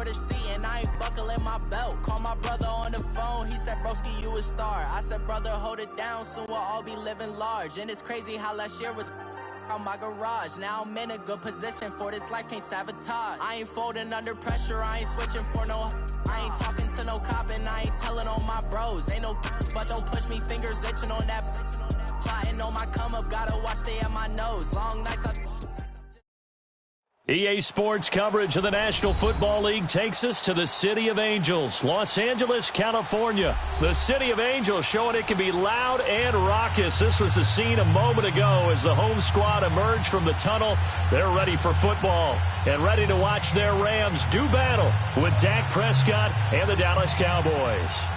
for the seat and I ain't buckling my belt. Call my brother on the phone, he said, broski, you a star. I said, brother, hold it down, soon we'll all be living large. And it's crazy how last year was on my garage. Now I'm in a good position for this life, can't sabotage. I ain't folding under pressure, I ain't switching for no. I ain't talking to no cop and I ain't telling on my bros. Ain't no but don't push me, fingers itching on that. Plotting on my come up, gotta watch stay at my nose. Long nights EA Sports coverage of the National Football League takes us to the City of Angels, Los Angeles, California. The City of Angels showing it can be loud and raucous. This was the scene a moment ago as the home squad emerged from the tunnel. They're ready for football and ready to watch their Rams do battle with Dak Prescott and the Dallas Cowboys.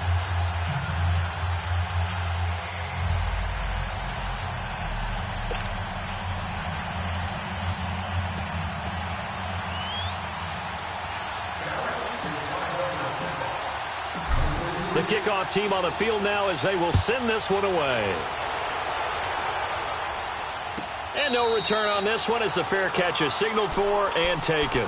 The kickoff team on the field now as they will send this one away. And no return on this one as the fair catch is signaled for and taken.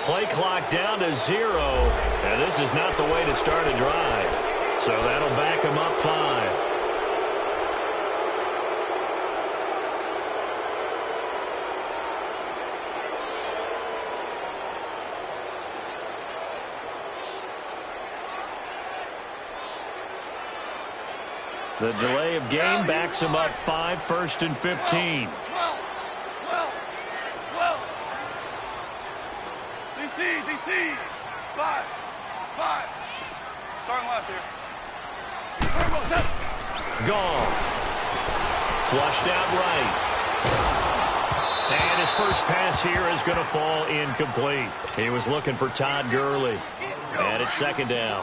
Play clock down to 0, and this is not the way to start a drive. So that'll back him up 5. The delay of game backs him up 5, 1st and 15. DC, 5. Starting left here. Gone. Flushed out right. And his first pass here is going to fall incomplete. He was looking for Todd Gurley. And it's 2nd down.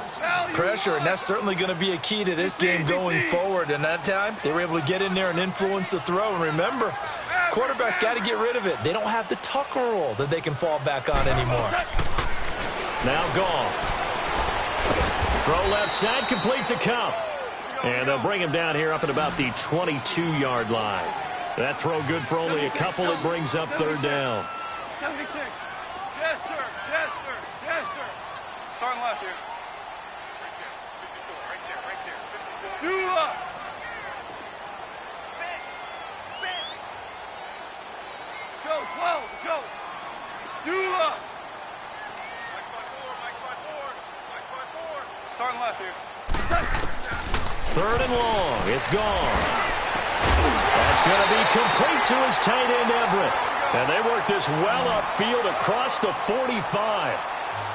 Pressure, and that's certainly going to be a key to this game going forward. And that time, they were able to get in there and influence the throw. And remember, quarterbacks got to get rid of it. They don't have the Tucker roll that they can fall back on anymore. Now gone. Throw left side, complete to Cup. And they'll bring him down here up at about the 22-yard line. That throw good for only a couple. It brings up 3rd down. 76. Jester. Starting left here. Right there. 54. 2 up. Let's go, 12. Let's go. 2 up. Mike by 4. Starting left here. 3rd and long. It's gone. That's going to be complete to his tight end, Everett. And they work this well upfield across the 45.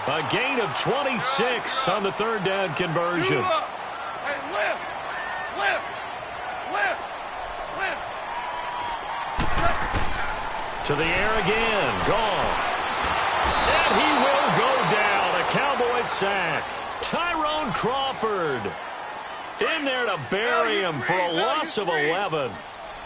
A gain of 26 on the 3rd down conversion. Hey, lift. To the air again. Gone. And he will go down. A Cowboys sack. Tyrone Crawford in there to bury him for a loss of 11.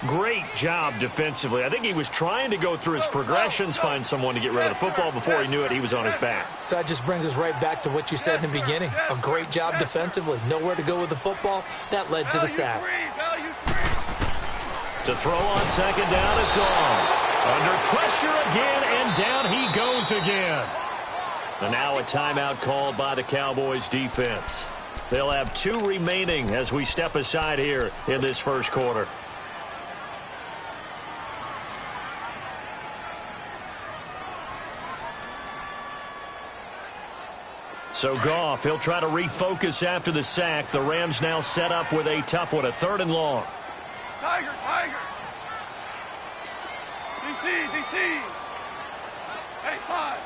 Great job defensively. I think he was trying to go through his progressions, find someone to get rid of the football. Before he knew it, he was on his back. So that just brings us right back to what you said in the beginning. A great job defensively. Nowhere to go with the football. That led to the sack. To throw on 2nd down is gone. Under pressure again, and down he goes again. And now a timeout called by the Cowboys defense. They'll have 2 remaining as we step aside here in this first quarter. So Goff, he'll try to refocus after the sack. The Rams now set up with a tough one, a 3rd and long. Tiger. DC. Hey, 5.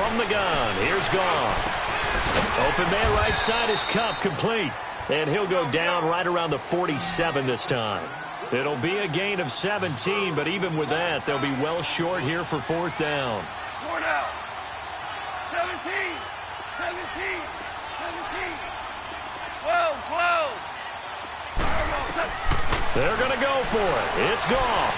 from the gun. Here's Goff. Open man right side is Cup, complete. And he'll go down right around the 47 this time. It'll be a gain of 17, but even with that, they'll be well short here for fourth down. 4 down. 17. 17. 17. 12. 12. They're going to go for it. It's Goff.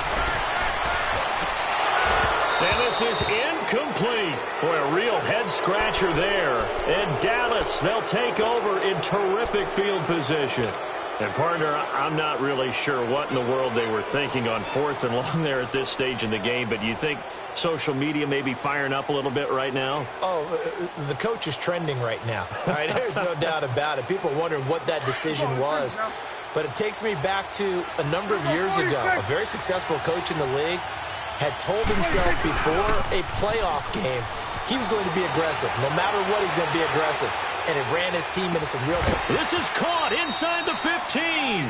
And this is incomplete. Boy, a real head-scratcher there. And Dallas, they'll take over in terrific field position. And, partner, I'm not really sure what in the world they were thinking on fourth and long there at this stage in the game, but you think social media may be firing up a little bit right now? Oh, the coach is trending right now. All right, there's no doubt about it. People are wondering what that decision was. But it takes me back to a number of years ago. A very successful coach in the league had told himself before a playoff game he was going to be aggressive. No matter what, he's going to be aggressive. And it ran his team into some real... This is caught inside the 15.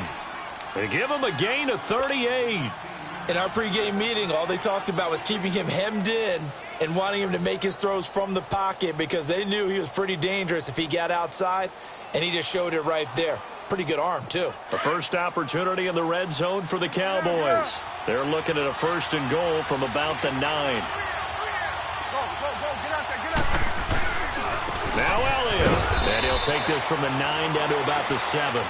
They give him a gain of 38. In our pregame meeting, all they talked about was keeping him hemmed in and wanting him to make his throws from the pocket because they knew he was pretty dangerous if he got outside, and he just showed it right there. Pretty good arm, too. The first opportunity in the red zone for the Cowboys. They're looking at a 1st and goal from about the 9. Now Elliott. And he'll take this from the 9 down to about the 7.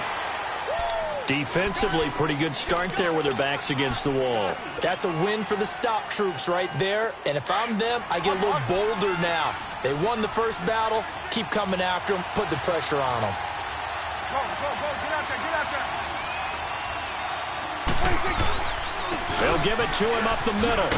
Defensively, pretty good start there with their backs against the wall. That's a win for the stop troops right there. And if I'm them, I get a little bolder now. They won the first battle. Keep coming after them. Put the pressure on them. Go, get out there. They'll give it to him up the middle.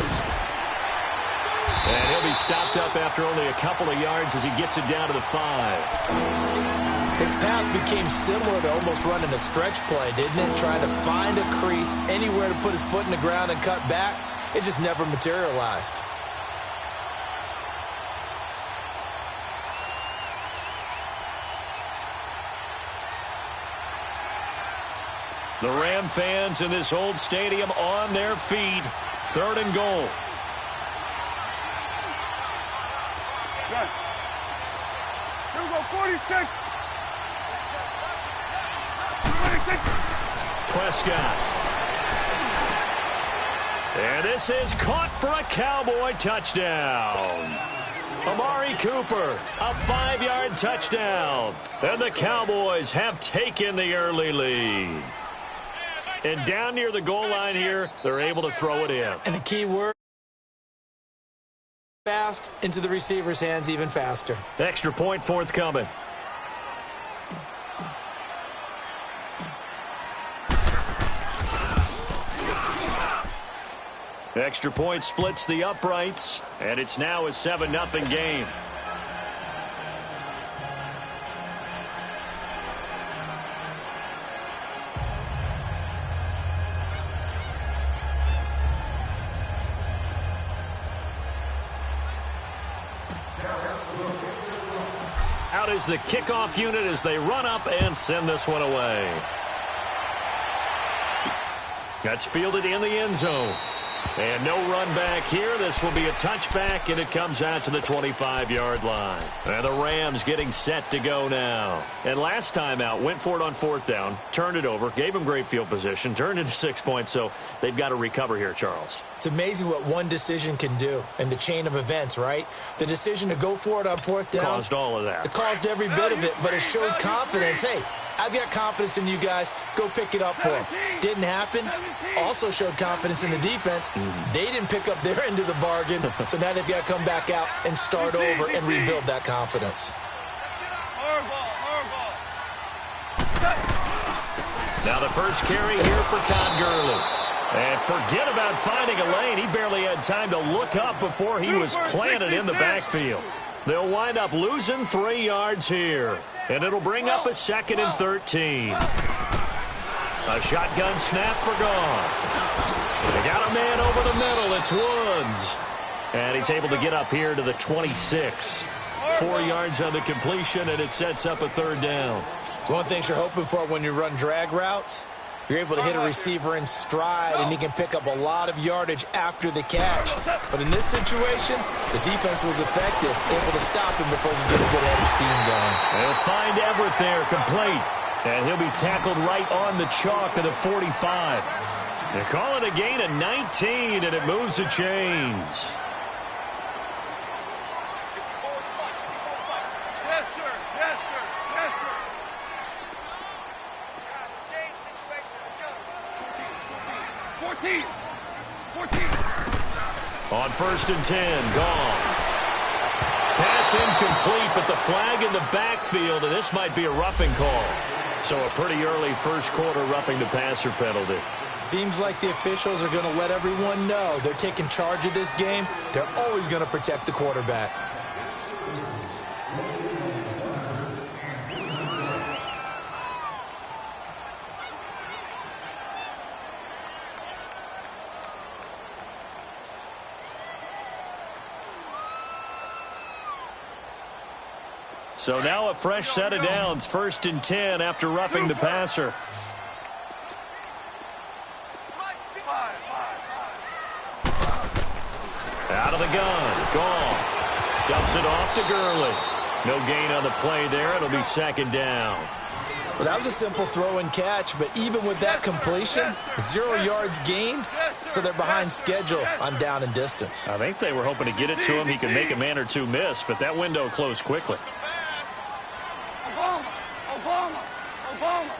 And he'll be stopped up after only a couple of yards as he gets it down to the 5. His path became similar to almost running a stretch play, didn't it? Trying to find a crease, anywhere to put his foot in the ground and cut back. It just never materialized. The Ram fans in this old stadium on their feet. 3rd and goal. Here we go, 46. Prescott. And this is caught for a Cowboy touchdown. Amari Cooper, a 5-yard touchdown. And the Cowboys have taken the early lead. And down near the goal line here, they're able to throw it in. And the key word, fast into the receiver's hands even faster. Extra point forthcoming. Extra point splits the uprights, and it's now a 7-0 game. Out is the kickoff unit as they run up and send this one away. That's fielded in the end zone. And no run back here. This will be a touchback, and it comes out to the 25-yard line. And the Rams getting set to go now. And last time out, went for it on 4th down, turned it over, gave them great field position, turned into 6 points, so they've got to recover here, Charles. It's amazing what one decision can do in the chain of events, right? The decision to go for it on 4th down. Caused all of that. It caused every bit of it, but it showed confidence. Hey, I've got confidence in you guys. Go pick it up for them. Didn't happen. Also showed confidence in the defense. They didn't pick up their end of the bargain, so now they've got to come back out and start over and rebuild that confidence. Now the first carry here for Todd Gurley. And forget about finding a lane. He barely had time to look up before he was planted in the backfield. They'll wind up losing 3 yards here. And it'll bring up a 2nd and 13. A shotgun snap for Goff. They got a man over the middle. It's Woods. And he's able to get up here to the 26. 4 yards on the completion, and it sets up a 3rd down. One thing you're hoping for when you run drag routes, You're able to hit a receiver in stride, and he can pick up a lot of yardage after the catch. But in this situation, the defense was effective, able to stop him before he could get a good head of steam going. They'll find Everett there, complete. And he'll be tackled right on the chalk of the 45. They call it a gain of 19, and it moves the chains. Yes, sir. Yes, sir. Yes, sir. This game situation, let's go. 14. 14. On 1st and 10, Goff. Pass incomplete, but the flag in the backfield, and this might be a roughing call. So a pretty early first quarter roughing the passer penalty. Seems like the officials are going to let everyone know they're taking charge of this game. They're always going to protect the quarterback. So now a fresh set of downs, 1st and 10 after roughing the passer. Out of the gun, Goff dumps it off to Gurley. No gain on the play there. It'll be 2nd down. Well, that was a simple throw and catch, but even with that completion, 0 yards gained, so they're behind schedule on down and distance. I think they were hoping to get it to him. He could make a man or two miss, but that window closed quickly. Obama.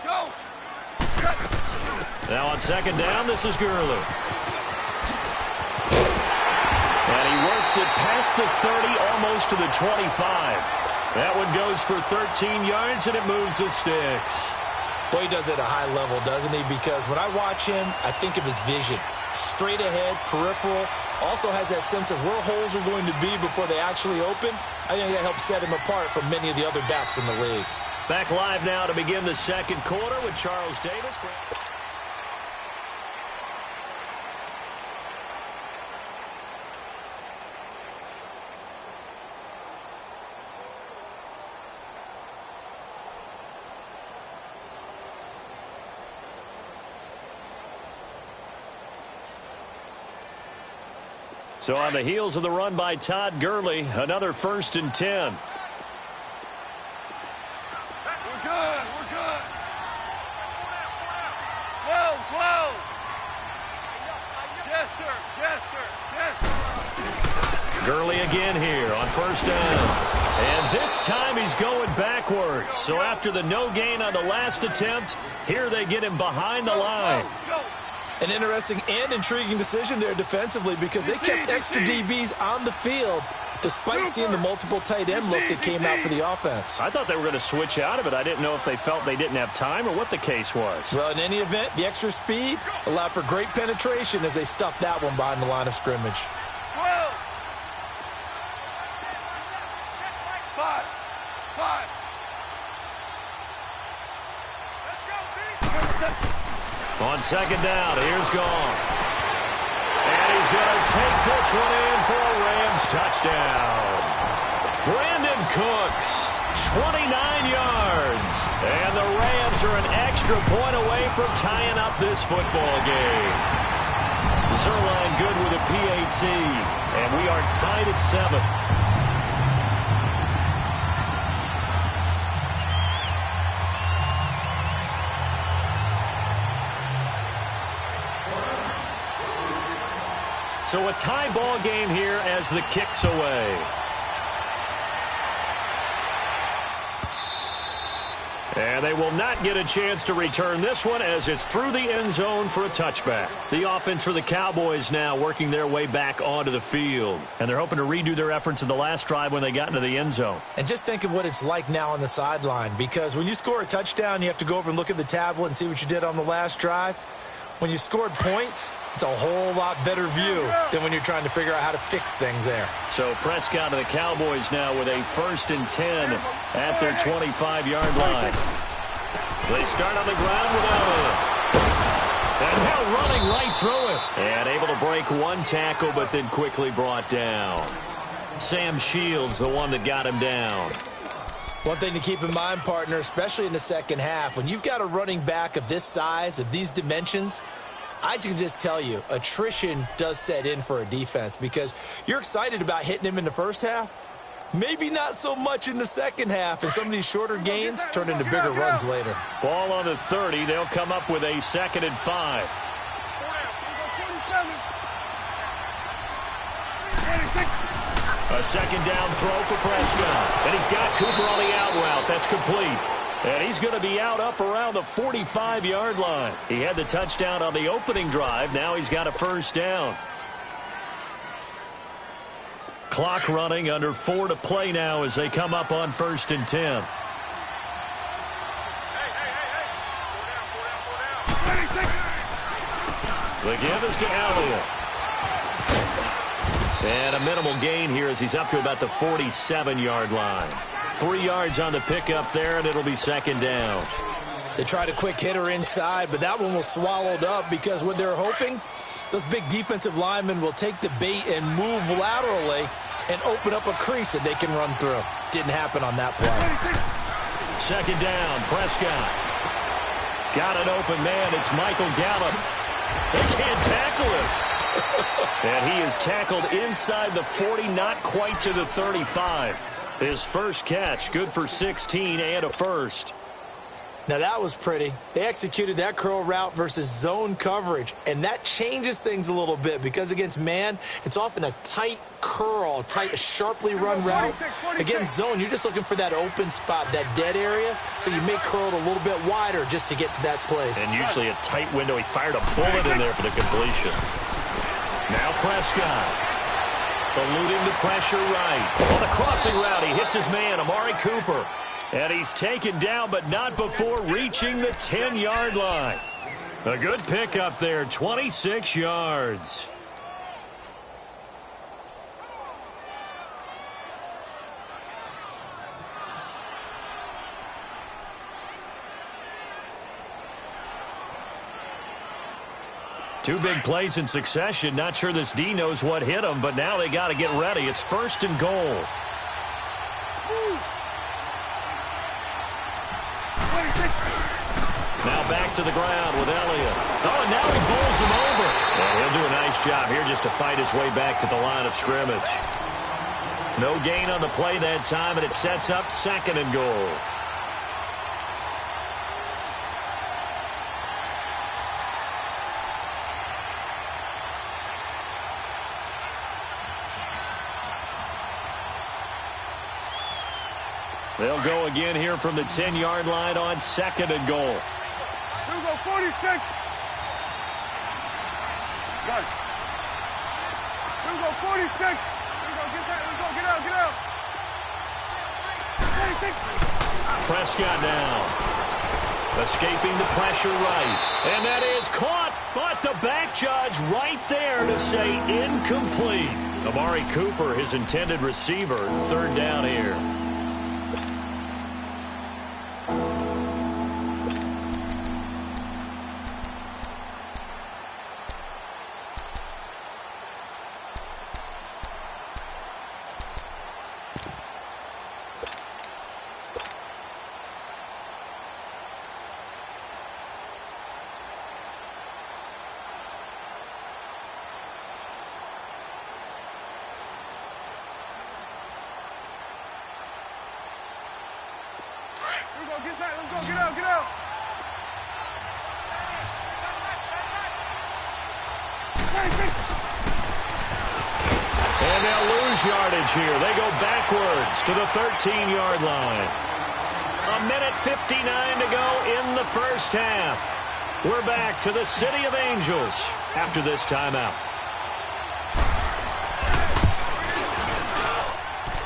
Go. Now on 2nd down, this is Gurley. And he works it past the 30, almost to the 25. That one goes for 13 yards, and it moves the sticks. Boy, he does it at a high level, doesn't he? Because when I watch him, I think of his vision. Straight ahead, peripheral, also has that sense of where holes are going to be before they actually open. I think that helps set him apart from many of the other backs in the league. Back live now to begin the 2nd quarter with Charles Davis. So on the heels of the run by Todd Gurley, another 1st and 10. We're good. 12. Yes, sir. Gurley again here on 1st down. And this time he's going backwards. So after the no gain on the last attempt, here they get him behind the line. Go. An interesting and intriguing decision there defensively because they kept extra DBs on the field despite seeing the multiple tight end look that came out for the offense. I thought they were going to switch out of it. I didn't know if they felt they didn't have time or what the case was. Well, in any event, the extra speed allowed for great penetration as they stuffed that one behind the line of scrimmage. 12. 5. Let's go, D. On 2nd down, here's Goff. And he's going to take this one in for a Rams touchdown. Brandon Cooks, 29 yards. And the Rams are an extra point away from tying up this football game. Zerline good with a PAT. And we are tied at 7. So a tie ball game here as the kick's away. And they will not get a chance to return this one as it's through the end zone for a touchback. The offense for the Cowboys now working their way back onto the field. And they're hoping to redo their efforts in the last drive when they got into the end zone. And just think of what it's like now on the sideline, because when you score a touchdown, you have to go over and look at the tablet and see what you did on the last drive. When you scored points, it's a whole lot better view than when you're trying to figure out how to fix things there. So Prescott and the Cowboys now with a 1st and 10 at their 25-yard line. They start on the ground with Elliott. And now running right through it. And able to break one tackle, but then quickly brought down. Sam Shields, the one that got him down. One thing to keep in mind, partner, especially in the second half, when you've got a running back of this size, of these dimensions, I can just tell you, attrition does set in for a defense because you're excited about hitting him in the first half. Maybe not so much in the second half, and some of these shorter gains turn into bigger runs later. Ball on the 30. They'll come up with a 2nd and 5. A 2nd down throw for Prescott. And he's got Cooper on the out route. That's complete. And he's going to be out up around the 45-yard line. He had the touchdown on the opening drive. Now he's got a 1st down. Clock running, under 4 to play now as they come up on 1st and 10. The give is to Elliott. And a minimal gain here as he's up to about the 47-yard line. 3 yards on the pickup there, and it'll be 2nd down. They tried a quick hitter inside, but that one was swallowed up because what they're hoping, those big defensive linemen will take the bait and move laterally and open up a crease that they can run through. Didn't happen on that play. 2nd down, Prescott. Got an open man. It's Michael Gallup. They can't tackle him. And he is tackled inside the 40, not quite to the 35. His first catch, good for 16 and a 1st. Now that was pretty. They executed that curl route versus zone coverage, and that changes things a little bit because against man, it's often a tight curl, tight, sharply run route. Against zone, you're just looking for that open spot, that dead area, so you may curl it a little bit wider just to get to that place. And usually a tight window. He fired a bullet in there for the completion. Now Prescott. Eluding the pressure right. On the crossing route, he hits his man, Amari Cooper. And he's taken down, but not before reaching the 10-yard line. A good pickup there, 26 yards. Two big plays in succession. Not sure this D knows what hit him, but now they got to get ready. It's 1st and goal. Now back to the ground with Elliott. Oh, and now he bowls him over. And he'll do a nice job here just to fight his way back to the line of scrimmage. No gain on the play that time, and it sets up 2nd and goal. They'll go again here from the 10-yard line on 2nd and goal. Here we go, 46. Got it. Here we go, 46. Here we go, get out, get out. 46. Prescott now. Escaping the pressure right. And that is caught, but the back judge right there to say incomplete. Amari Cooper, his intended receiver, 3rd down here. Let's go, get out. And they'll lose yardage here. They go backwards to the 13-yard line. 1:59 to go in the first half. We're back to the City of Angels after this timeout.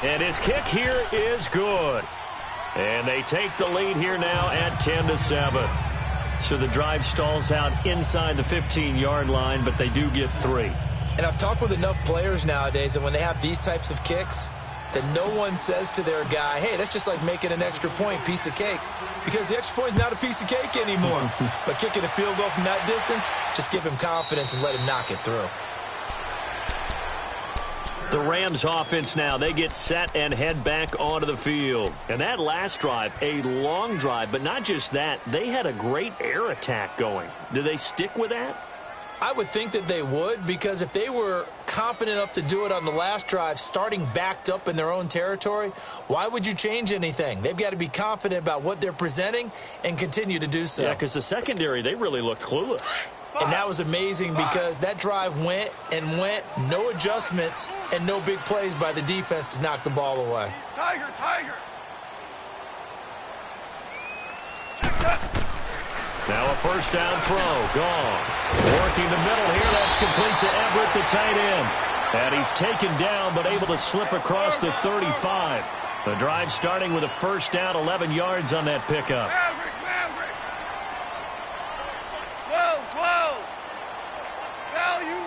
And his kick here is good. And they take the lead here now at 10-7. So the drive stalls out inside the 15-yard line, but they do get 3. And I've talked with enough players nowadays that when they have these types of kicks, that no one says to their guy, hey, that's just like making an extra point, piece of cake. Because the extra point is not a piece of cake anymore. But kicking a field goal from that distance, just give him confidence and let him knock it through. The Rams offense now, they get set and head back onto the field. And that last drive, a long drive, but not just that, they had a great air attack going. Do they stick with that? I would think that they would, because if they were confident enough to do it on the last drive, starting backed up in their own territory, why would you change anything? They've got to be confident about what they're presenting and continue to do so. Yeah, because the secondary, they really looked clueless. And that was amazing because that drive went and went, no adjustments and no big plays by the defense to knock the ball away. Tiger, Tiger. Now a first down throw, gone. Working the middle here, that's complete to Everett, the tight end. And he's taken down but able to slip across the 35. The drive starting with a first down, 11 yards on that pickup. Maverick. 12. Value 1.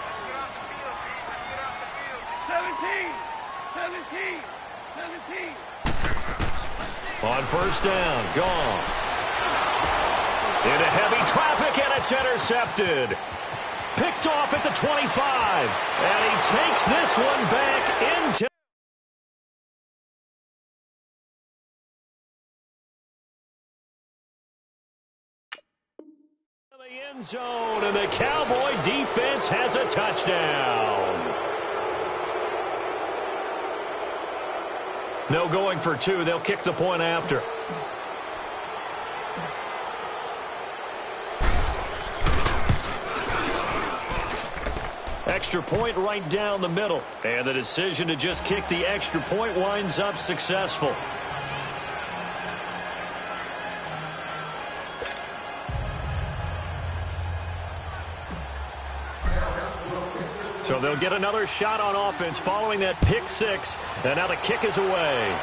Let's get off the field, Pete. Let's get off the field. 17. On first down, gone. Into heavy traffic, and it's intercepted. Picked off at the 25. And he takes this one back into the end zone, and the Cowboy defense has a touchdown. No going for two. They'll kick the point after. Extra point right down the middle. And the decision to just kick the extra point winds up successful. So they'll get another shot on offense following that pick six. And now the kick is away.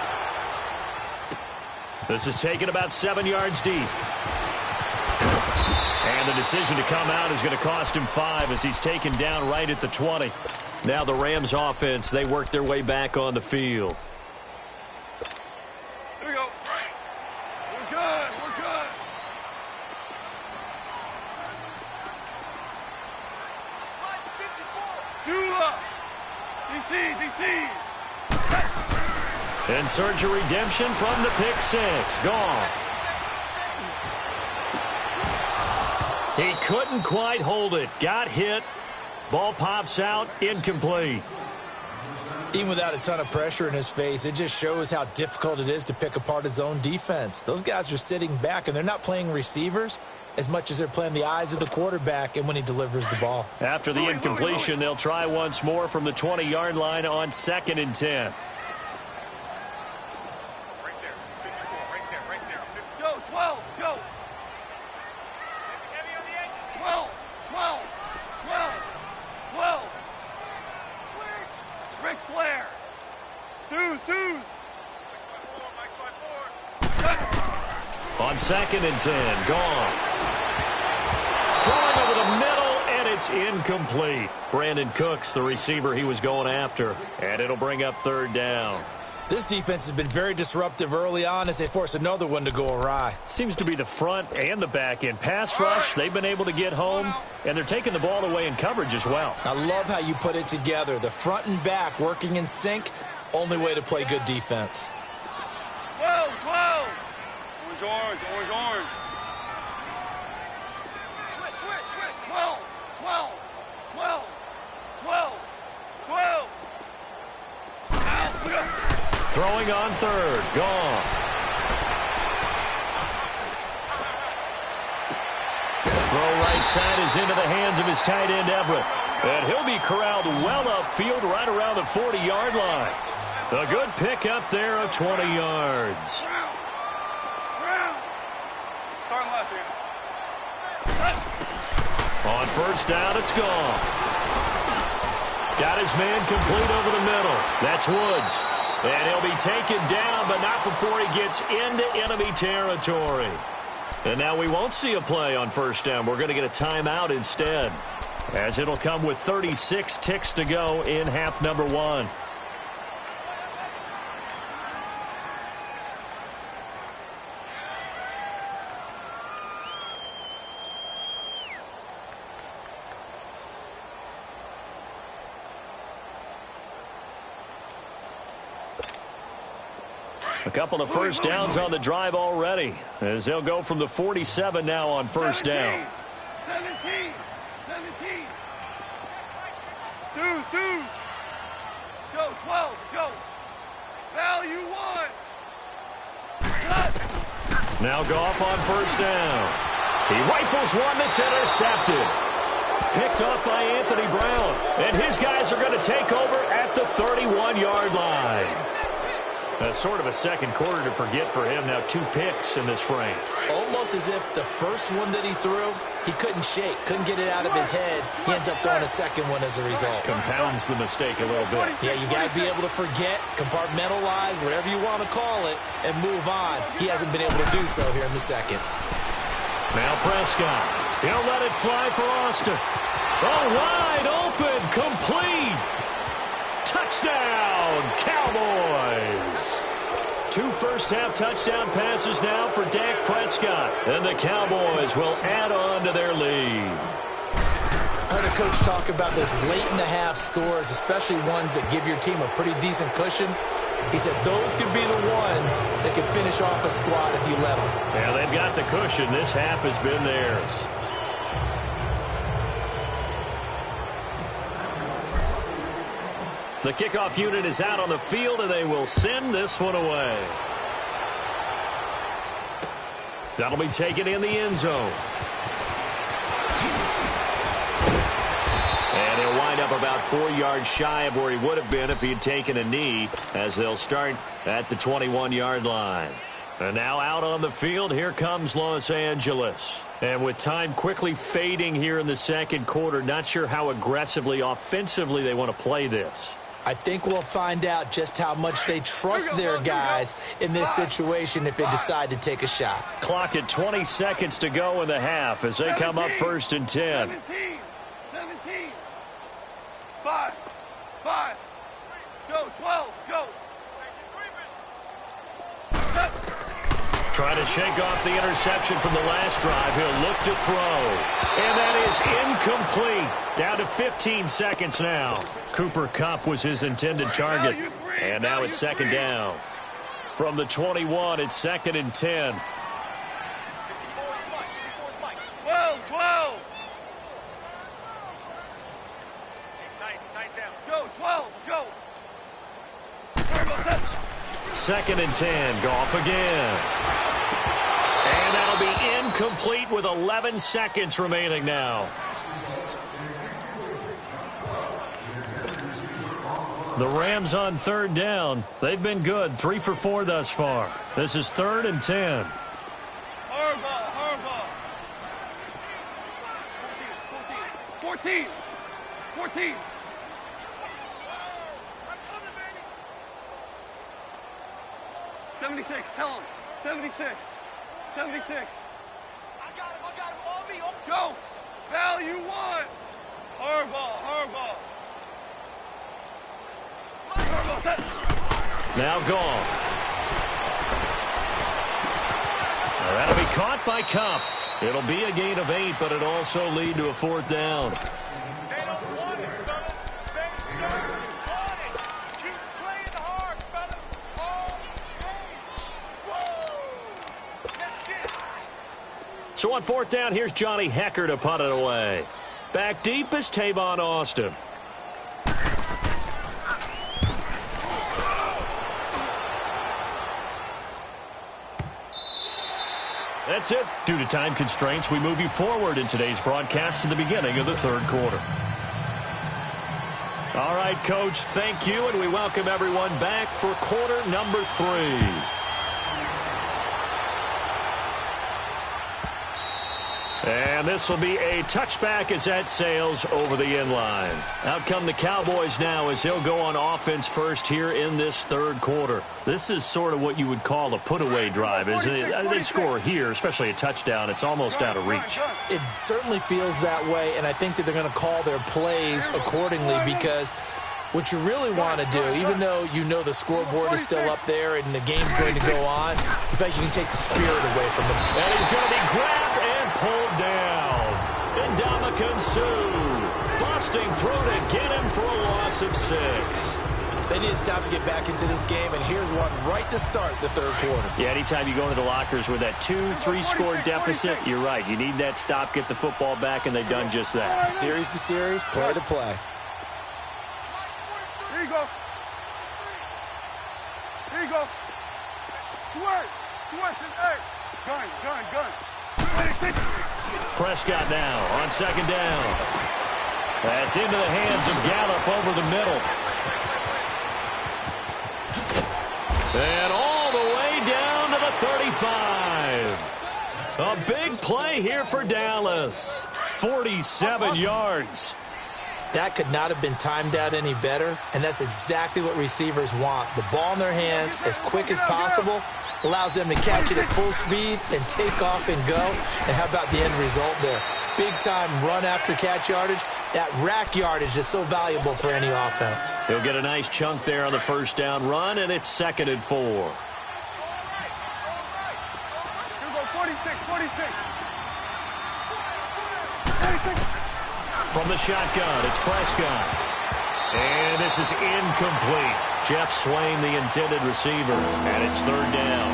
This is taken about 7 yards deep. And the decision to come out is going to cost him 5 as he's taken down right at the 20. Now the Rams offense, they work their way back on the field. Here we go. We're good. Dula. DC. And search a redemption from the pick six. Gone. He couldn't quite hold it. Got hit. Ball pops out. Incomplete. Even without a ton of pressure in his face, it just shows how difficult it is to pick apart his own defense. Those guys are sitting back, and they're not playing receivers as much as they're playing the eyes of the quarterback and when he delivers the ball. After the incompletion, they'll try once more from the 20-yard line on 2nd and 10. Right there. 54, right there. Go, 12. Go. Heavy on the edges. 12. Ric Flair. Deuce. On 2nd and 10, gone. Throwing over the middle, and it's incomplete. Brandon Cooks, the receiver he was going after, and it'll bring up 3rd down. This defense has been very disruptive early on as they force another one to go awry. Seems to be the front and the back end. Pass rush, they've been able to get home, and they're taking the ball away in coverage as well. I love how you put it together. The front and back working in sync, only way to play good defense. 12. Orange. Switch. 12. Throwing on 3rd, gone. Throw right side is into the hands of his tight end, Everett. And he'll be corralled well upfield right around the 40-yard line. A good pick up there of 20 yards. Start left here. On first down, it's gone. Got his man complete over the middle. That's Woods. And he'll be taken down, but not before he gets into enemy territory. And now we won't see a play on first down. We're going to get a timeout instead, as it'll come with 36 ticks to go in half number 1. A couple of first downs on the drive already, as they'll go from the 47 now on first down. 17. Let's go, 12. Let's go. Value 1. Now Goff on first down. He rifles one that's intercepted. Picked off by Anthony Brown. And his guys are going to take over at the 31-yard line. That's sort of a second quarter to forget for him. Now 2 picks in this frame. Almost as if the first one that he threw, he couldn't shake, couldn't get it out of his head. He ends up throwing a second one as a result. Compounds the mistake a little bit. Yeah, you got to be able to forget, compartmentalize, whatever you want to call it, and move on. He hasn't been able to do so here in the second. Now Prescott. He'll let it fly for Austin. Oh, wide open, complete. Touchdown, Cowboys. 2 first-half touchdown passes now for Dak Prescott. And the Cowboys will add on to their lead. I heard a coach talk about those late-in-the-half scores, especially ones that give your team a pretty decent cushion. He said those could be the ones that can finish off a squad if you let them. Yeah, they've got the cushion. This half has been theirs. The kickoff unit is out on the field, and they will send this one away. That'll be taken in the end zone. And he'll wind up about 4 yards shy of where he would have been if he had taken a knee, as they'll start at the 21-yard line. And now out on the field, here comes Los Angeles. And with time quickly fading here in the second quarter, not sure how aggressively, offensively they want to play this. I think we'll find out just how much they trust their guys in this situation if they decide to take a shot. Clock at 20 seconds to go in the half as they come up first and 10. 17. 5. Let's go, 12. Let's go. Trying to shake off the interception from the last drive. He'll look to throw. And that is incomplete. Down to 15 seconds now. Cooper Kupp was his intended target. And now it's second down. From the 21, it's second and 10. 12. Let's go, 12. Let's go. Second and 10. Goff again. And that'll be incomplete with 11 seconds remaining now. The Rams on third down. They've been good. 3 for 4 thus far. This is third and 10. Harbaugh. 14. 76, tell him. 76. I got him. On me. Go. Value 1. Harbaugh. Set. Now Goff. That'll be caught by Kupp. It'll be a gain of 8, but it'll also lead to a fourth down. They don't want it, fellas. They don't want it. Keep playing hard, fellas. All game. Whoa. Let's get it. So on fourth down, here's Johnny Hecker to punt it away. Back deep is Tavon Austin. That's it. Due to time constraints, we move you forward in today's broadcast to the beginning of the third quarter. All right, Coach, thank you, and we welcome everyone back for quarter number 3. And this will be a touchback as that sails over the end line. Out come the Cowboys now as they'll go on offense first here in this third quarter. This is sort of what you would call a put-away drive. As they score here, especially a touchdown, it's almost out of reach. It certainly feels that way, and I think that they're going to call their plays accordingly because what you really want to do, even though you know the scoreboard is still up there and the game's going to go on, in fact, you can take the spirit away from them. And he's going to be grabbed and pulled down. Ndamukong Suh busting through to get him for a loss of 6. They need stops to get back into this game, and here's one right to start the third quarter. Yeah, anytime you go into the lockers with that 2-3 score deficit, you're right. You need that stop, get the football back, and they've done just that. Series to series, play to play. Here you go. Here you go. Switch. Switch and hey. Gun. 26. Prescott now on second down. That's into the hands of Gallup over the middle. And all the way down to the 35. A big play here for Dallas. 47 yards. That could not have been timed out any better, and that's exactly what receivers want. The ball in their hands as quick as possible allows them to catch it at full speed and take off and go. And how about the end result there? Big-time run after catch yardage. That rack yardage is so valuable for any offense. He'll get a nice chunk there on the first down run, and it's 2nd and 4. Here we go, 46. From the shotgun, it's Prescott. And this is incomplete. Jeff Swain, the intended receiver, and it's 3rd down.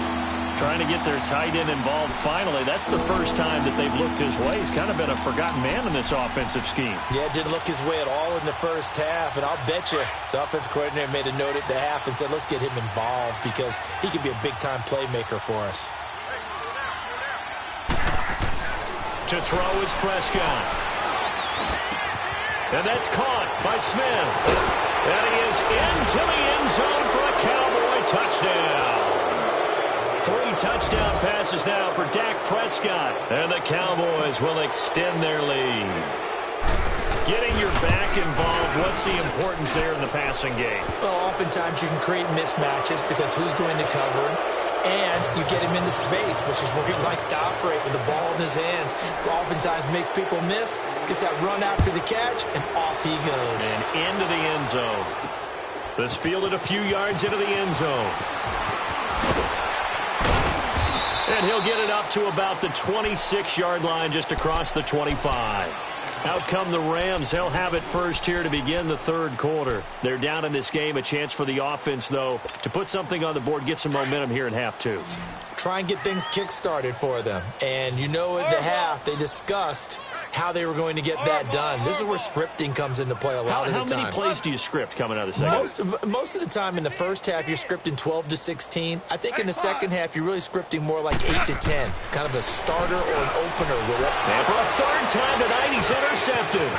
Trying to get their tight end involved finally. That's the first time that they've looked his way. He's kind of been a forgotten man in this offensive scheme. Yeah, didn't look his way at all in the first half, and I'll bet you the offense coordinator made a note at the half and said, let's get him involved because he could be a big-time playmaker for us. To throw is Prescott. And that's caught by Smith. And he is into the end zone for a Cowboy touchdown. 3 touchdown passes now for Dak Prescott. And the Cowboys will extend their lead. Getting your back involved, what's the importance there in the passing game? Well, oftentimes you can create mismatches because who's going to cover him? And you get him into space, which is where he likes to operate with the ball in his hands. Oftentimes makes people miss, gets that run after the catch, and off he goes. And into the end zone. This fielded a few yards into the end zone. And he'll get it up to about the 26-yard line just across the 25. Out come the Rams. They'll have it first here to begin the third quarter. They're down in this game. A chance for the offense, though, to put something on the board, get some momentum here in half 2. Try and get things kick-started for them. And you know at the half they discussed how they were going to get that done. This is where scripting comes into play a lot of the time. How many plays do you script coming out of the second? Most of the time in the first half, you're scripting 12 to 16. I think in the second half, you're really scripting more like 8 to 10. Kind of a starter or an opener with it. And for a 3rd time tonight, he's intercepted.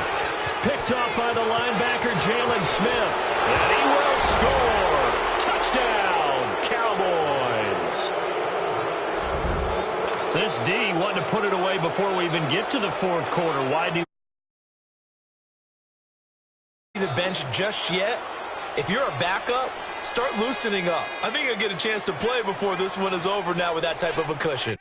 Picked off by the linebacker, Jalen Smith. And he will score. Touchdown, Cowboys. This D wanting to put it away before we even get to the 4th quarter. Why do the bench just yet? If you're a backup, start loosening up. I think you'll get a chance to play before this one is over now with that type of a cushion.